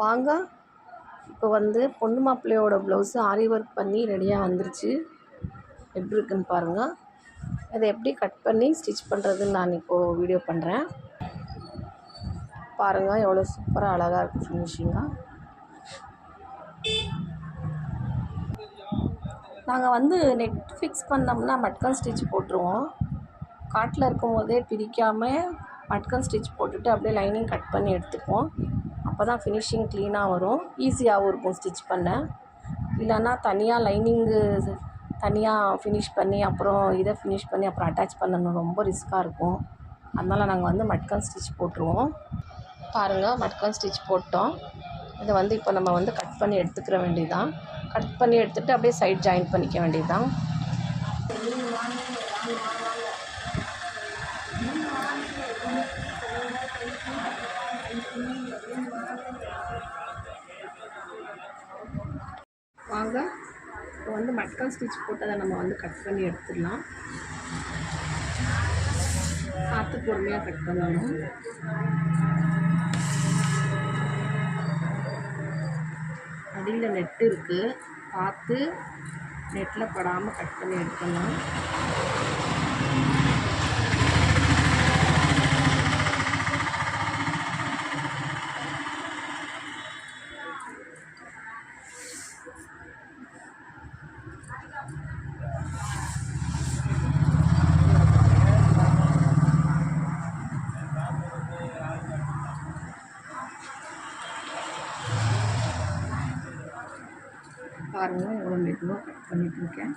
வாங்க இப்போ வந்து பொண்ணு மாப்பிள்ளையோட ப்ளவுஸு ஆரி ஒர்க் பண்ணி ரெடியாக வந்துருச்சு. எப்படி இருக்குன்னு பாருங்கள். அதை எப்படி கட் பண்ணி ஸ்டிச் பண்ணுறதுன்னு நான் இப்போது வீடியோ பண்ணுறேன். பாருங்கள் எவ்வளோ சூப்பராக அழகாக இருக்குது ஃபினிஷிங்காக. நாங்கள் வந்து நெட் ஃபிக்ஸ் பண்ணோம்னா மட்கான் ஸ்டிச் போட்டுருவோம். காட்டில் இருக்கும் போதே பிரிக்காமல் மட்கான் ஸ்டிச் போட்டுட்டு அப்படியே லைனிங் கட் பண்ணி எடுத்துப்போம். அப்போ தான் ஃபினிஷிங் க்ளீனாக வரும், ஈஸியாகவும் இருக்கும் ஸ்டிச் பண்ண. இல்லைன்னா தனியாக லைனிங்கு தனியாக ஃபினிஷ் பண்ணி அப்புறம் இதை ஃபினிஷ் பண்ணி அப்புறம் அட்டாச் பண்ணணும், ரொம்ப ரிஸ்க்காக இருக்கும். அதனால் நாங்கள் வந்து மட்கான் ஸ்டிச் போட்டுருவோம். பாருங்கள், மட்கான் ஸ்டிச் போட்டோம். இதை வந்து இப்போ நம்ம வந்து கட் பண்ணி எடுத்துக்கிற வேண்டியதுதான். கட் பண்ணி எடுத்துகிட்டு அப்படியே சைட் ஜாயின் பண்ணிக்க வேண்டியதுதான். வாங்க இப்போ வந்து மட்கான் ஸ்டிச் போட்டதை நம்ம வந்து கட் பண்ணி எடுத்துடலாம். பார்த்து பொறுமையாக கட் பண்ணணும். அடியில் நெட்டு இருக்குது, பார்த்து நெட்டில் படாமல் கட் பண்ணி எடுக்கணும். பாருங்கள் எவ்வளோ மெதுவாக கட் பண்ணிட்டுருக்கேன்.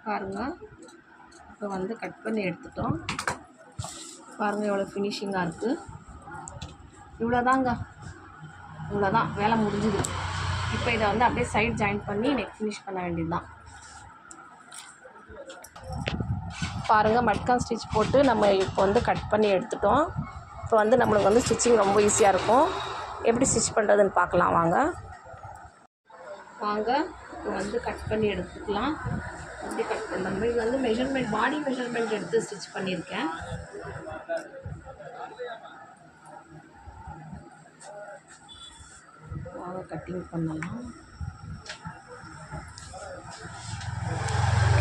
பாருங்கள் இப்போ வந்து கட் பண்ணி எடுத்துட்டோம். பாருங்கள் எவ்வளோ ஃபினிஷிங்காக இருக்குது. இவ்வளோதாங்க, இவ்வளோதான், வேலை முடிஞ்சுது. இப்போ இதை வந்து அப்படியே சைட் ஜாயின் பண்ணி நெக் ஃபினிஷ் பண்ண வேண்டியது தான். பாருங்கள், மட்கான் ஸ்டிச் போட்டு நம்ம இப்போ வந்து கட் பண்ணி எடுத்துட்டோம். இப்போ வந்து நம்மளுக்கு வந்து ஸ்டிச்சிங் ரொம்ப ஈஸியாக இருக்கும். எப்படி ஸ்டிச் பண்ணுறதுன்னு பார்க்கலாம் வாங்க. இப்போ வந்து கட் பண்ணி எடுத்துக்கலாம். எப்படி கட் பண்ணுறோம், இது வந்து மெஷர்மெண்ட், பாடி மெஷர்மெண்ட் எடுத்து ஸ்டிச் பண்ணியிருக்கேன். வாங்க கட்டிங் பண்ணலாம்.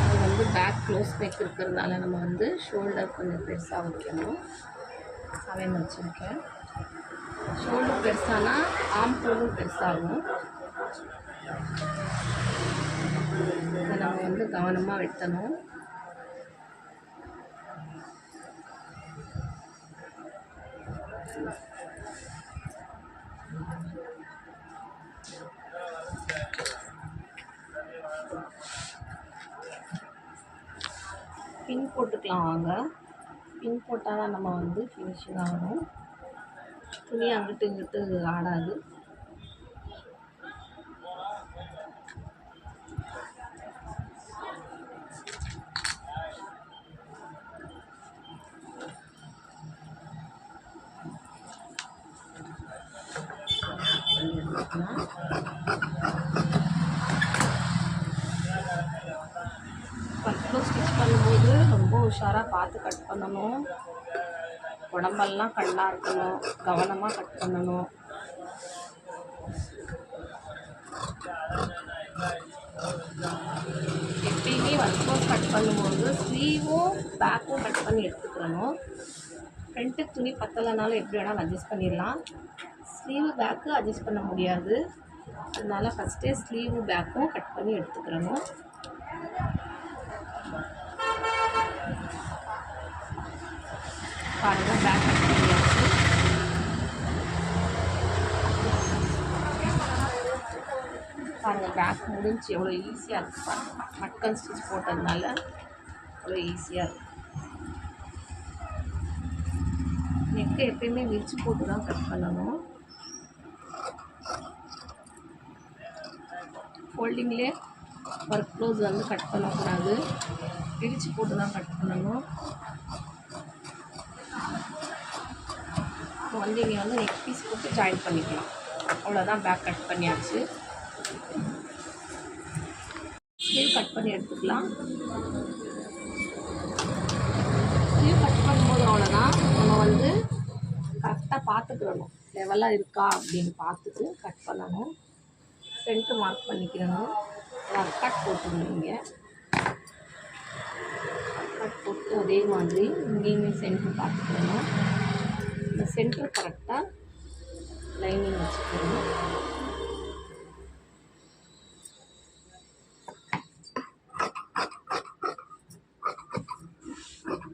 இது வந்து பேக் க்ளோஸ் நெக் இருக்கிறதுனால நம்ம வந்து ஷோல்டர் கொஞ்சம் பெருசாக வைக்கணும். அவன் வச்சுருக்கேன். ஷோல்டர் பெருசானா ஆம்ஹோலும் பெருசாகும். இதை நம்ம வந்து கவனமாக வெட்டணும். பின் போட்டுக்கலாம் வாங்க. பின் போட்டால் தான் நம்ம வந்து ஃபினிஷிங் ஆகணும். துணி அங்கிட்டு இங்கிட்டு ஆடாது. பர்ஃபெக்டாக ஸ்டிச் பண்ணும்போது ரொம்ப உஷாராக பார்த்து கட் பண்ணணும். உடம்பெல்லாம் கண்ணாக இருக்கணும், கவனமாக கட் பண்ணணும். எப்பயுமே ஒர்க் கட் பண்ணும்போது ஸ்லீவும் பேக்கும் கட் பண்ணி எடுத்துக்கிறணும். ஃப்ரண்ட்டுக்கு துணி பத்தலைனாலும் எப்படி வேணாலும் அட்ஜஸ்ட் பண்ணிடலாம். ஸ்லீவு பேக்கு அட்ஜஸ்ட் பண்ண முடியாது. அதனால் ஃபஸ்ட்டே ஸ்லீவு பேக்கும் கட் பண்ணி எடுத்துக்கிறணும். பாருங்கள், பேக் கட் பண்ணியாச்சு. பாருங்கள், பேக் முடிஞ்சு எவ்வளோ ஈஸியாக இருக்குது பாருங்கள். மட்கன் ஸ்டிச் போட்டதுனால அவ்வளோ ஈஸியாக இருக்குது. நெக்கை எப்பயுமே விரிச்சு போட்டு தான் கட் பண்ணணும். ஃபோல்டிங்லேயே ஒர்க் க்ளோஸ் வந்து கட் பண்ணக்கூடாது, விரிச்சு போட்டு தான் கட் பண்ணணும். இப்போ வந்து இங்கே வந்து நெக் பீஸ் போட்டு ஜாயின் பண்ணிக்கலாம். அவ்வளோதான், பேக் கட் பண்ணியாச்சு. ஸ்லீவ் கட் பண்ணி எடுத்துக்கலாம். ஸ்லீவ் கட் பண்ணும்போது அவ்வளோதான், நம்ம வந்து கரெக்டாக பார்த்துக்கிறணும், லெவலாக இருக்கா அப்படின்னு பார்த்துட்டு கட் பண்ணணும். ஃப்ரண்ட்டு மார்க் பண்ணிக்கிறணும். கட் போட்டுருந்தீங்க, கட் போட்டு அதே மாதிரி இங்கேயுமே சென்ட்ரு பார்த்துக்கணும். இந்த சென்ட்ரு கரெக்டாக லைனிங் வச்சுக்கணும்.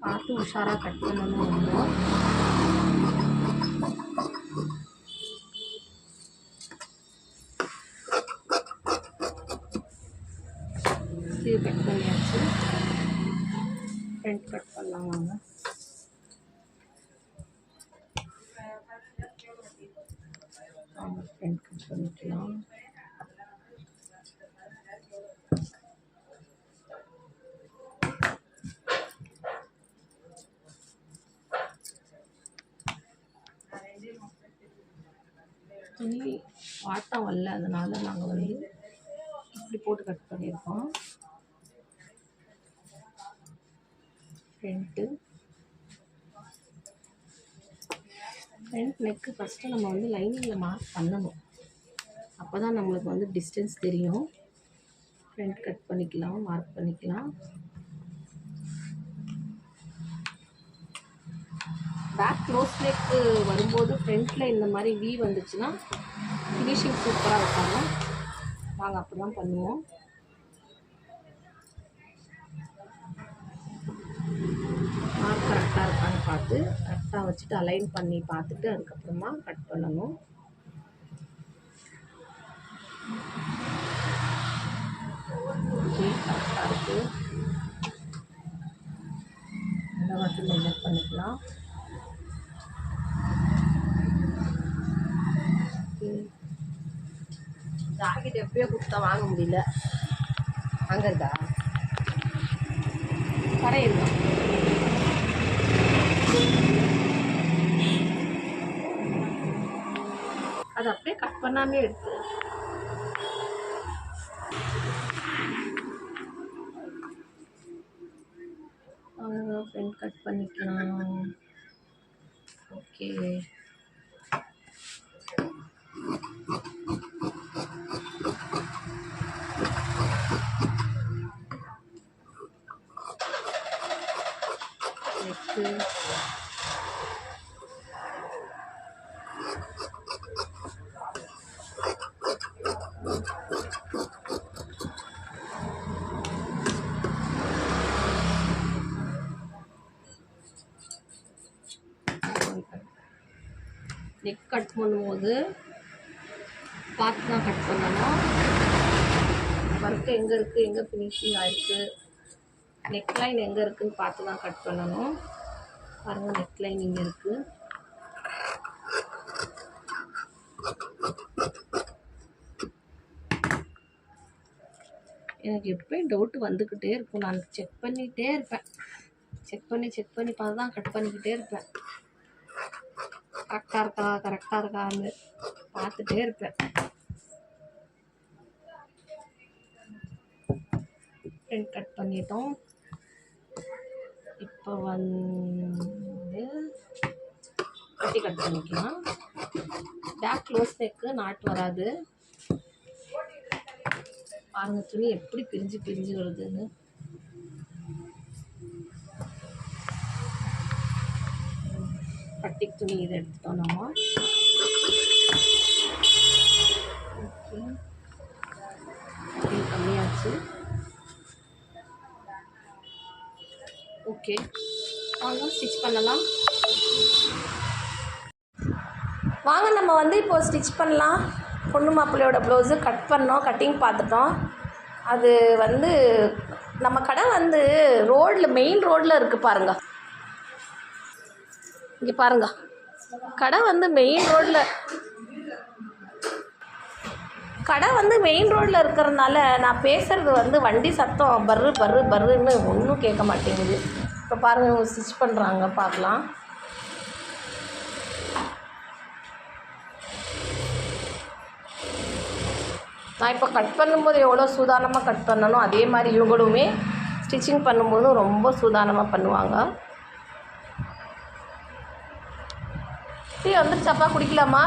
பார்த்து உஷாராக கட் பண்ணணும். ரொம்ப ஸ்லீவ் கட் பண்ணியாச்சு. ஃப்ரண்ட் கட் பண்ணலாம் வாங்க. ஃப்ரண்ட் கட் பண்ணிக்கலாம். துணி வாட்டம் வரல, அதனால் நாங்கள் வந்து இப்படி போட்டு கட் பண்ணியிருக்கோம். ஃப்ரண்ட் நெக்கு ஃபஸ்ட்டு நம்ம வந்து லைனிங்கில் மார்க் பண்ணணும். அப்போ தான் நம்மளுக்கு வந்து டிஸ்டன்ஸ் தெரியும். ஃப்ரண்ட் கட் பண்ணிக்கலாம், மார்க் பண்ணிக்கலாம். பேக் க்ளோஸ் நெக்கு வரும்போது ஃப்ரண்ட்டில் இந்த மாதிரி வி வந்துச்சுன்னா ஃபினிஷிங் சூப்பராக இருப்பாங்க. நாங்கள் அப்படி தான் பண்ணுவோம். மார்க் கரெக்டாக இருக்கான்னு பார்த்து கரெக்டாக வச்சுட்டு அலைன் பண்ணி பார்த்துட்டு அதுக்கப்புறமா கட் பண்ணணும். ஓகே, கரெக்டாக இருக்குது. இந்த மட்டும் மெஷர் பண்ணிக்கலாம். ஜாக்கெட் எப்பயோ கொடுத்தா வாங்க முடியல. அங்கே இருக்கா கடை இருக்கா? அது அப்படியே கட் பண்ணாமே எடுத்து அவ்வளோதான். ஃப்ரண்ட் கட் பண்ணிக்கலாம். ஓகே, நெக்கு நெக் கட் பண்ணும்போது பார்த்து தான் கட் பண்ணணும். ஒர்க்கு எங்கே இருக்குது, எங்கே ஃபினிஷிங் ஆகிருக்கு, நெக் லைன் எங்கே இருக்குதுன்னு பார்த்து தான் கட் பண்ணணும். பாருங்கள், நெக் லைன் இங்கே இருக்குது. எனக்கு எப்போயும் டவுட்டு வந்துக்கிட்டே இருக்கும். நான் செக் பண்ணிகிட்டே இருப்பேன். செக் பண்ணி பார்த்து தான் கட் பண்ணிக்கிட்டே இருப்பேன். கரெக்டாக இருக்கான்னு பார்த்துட்டே இருப்பேன். ஃப்ரண்ட் கட் பண்ணிட்டோம். இப்போ வந்து கட்டி கட் பண்ணிக்கலாம். பேக் க்ளோஸ் நெக்கு நாட் வராது. பாருங்க, துணி எப்படி பிரிஞ்சு வருதுன்னு. பட்டிக் துணி இதை எடுத்துட்டோம் நம்ம. ஓகே, கம்மியாச்சு. ஓகே, வாங்க ஸ்டிச் பண்ணலாம். வாங்க நம்ம வந்து இப்போது ஸ்டிச் பண்ணலாம். பொண்ணு மாப்பிள்ளையோட ப்ளவுஸு கட் பண்ணோம், கட்டிங் பார்த்துட்டோம். அது வந்து நம்ம கடை வந்து ரோடில், மெயின் ரோடில் இருக்குது பாருங்கள். இங்கே பாருங்கள், கடை வந்து மெயின் ரோடில் இருக்கிறதுனால நான் பேசுகிறது வந்து வண்டி சத்தம் பர்ரு பர்ரு பர்ருன்னு ஒன்றும் கேட்க மாட்டேங்குது. இப்போ பாருங்கள், இவங்க ஸ்டிச் பண்ணுறாங்க, பார்க்கலாம். நான் இப்போ கட் பண்ணும்போது எவ்வளோ சூதானமாக கட் பண்ணணும், அதே மாதிரி இவங்களுமே ஸ்டிச்சிங் பண்ணும்போதும் ரொம்ப சூதானமாக பண்ணுவாங்க. டீ வந்துருச்சாப்பா, குடிக்கலாமா?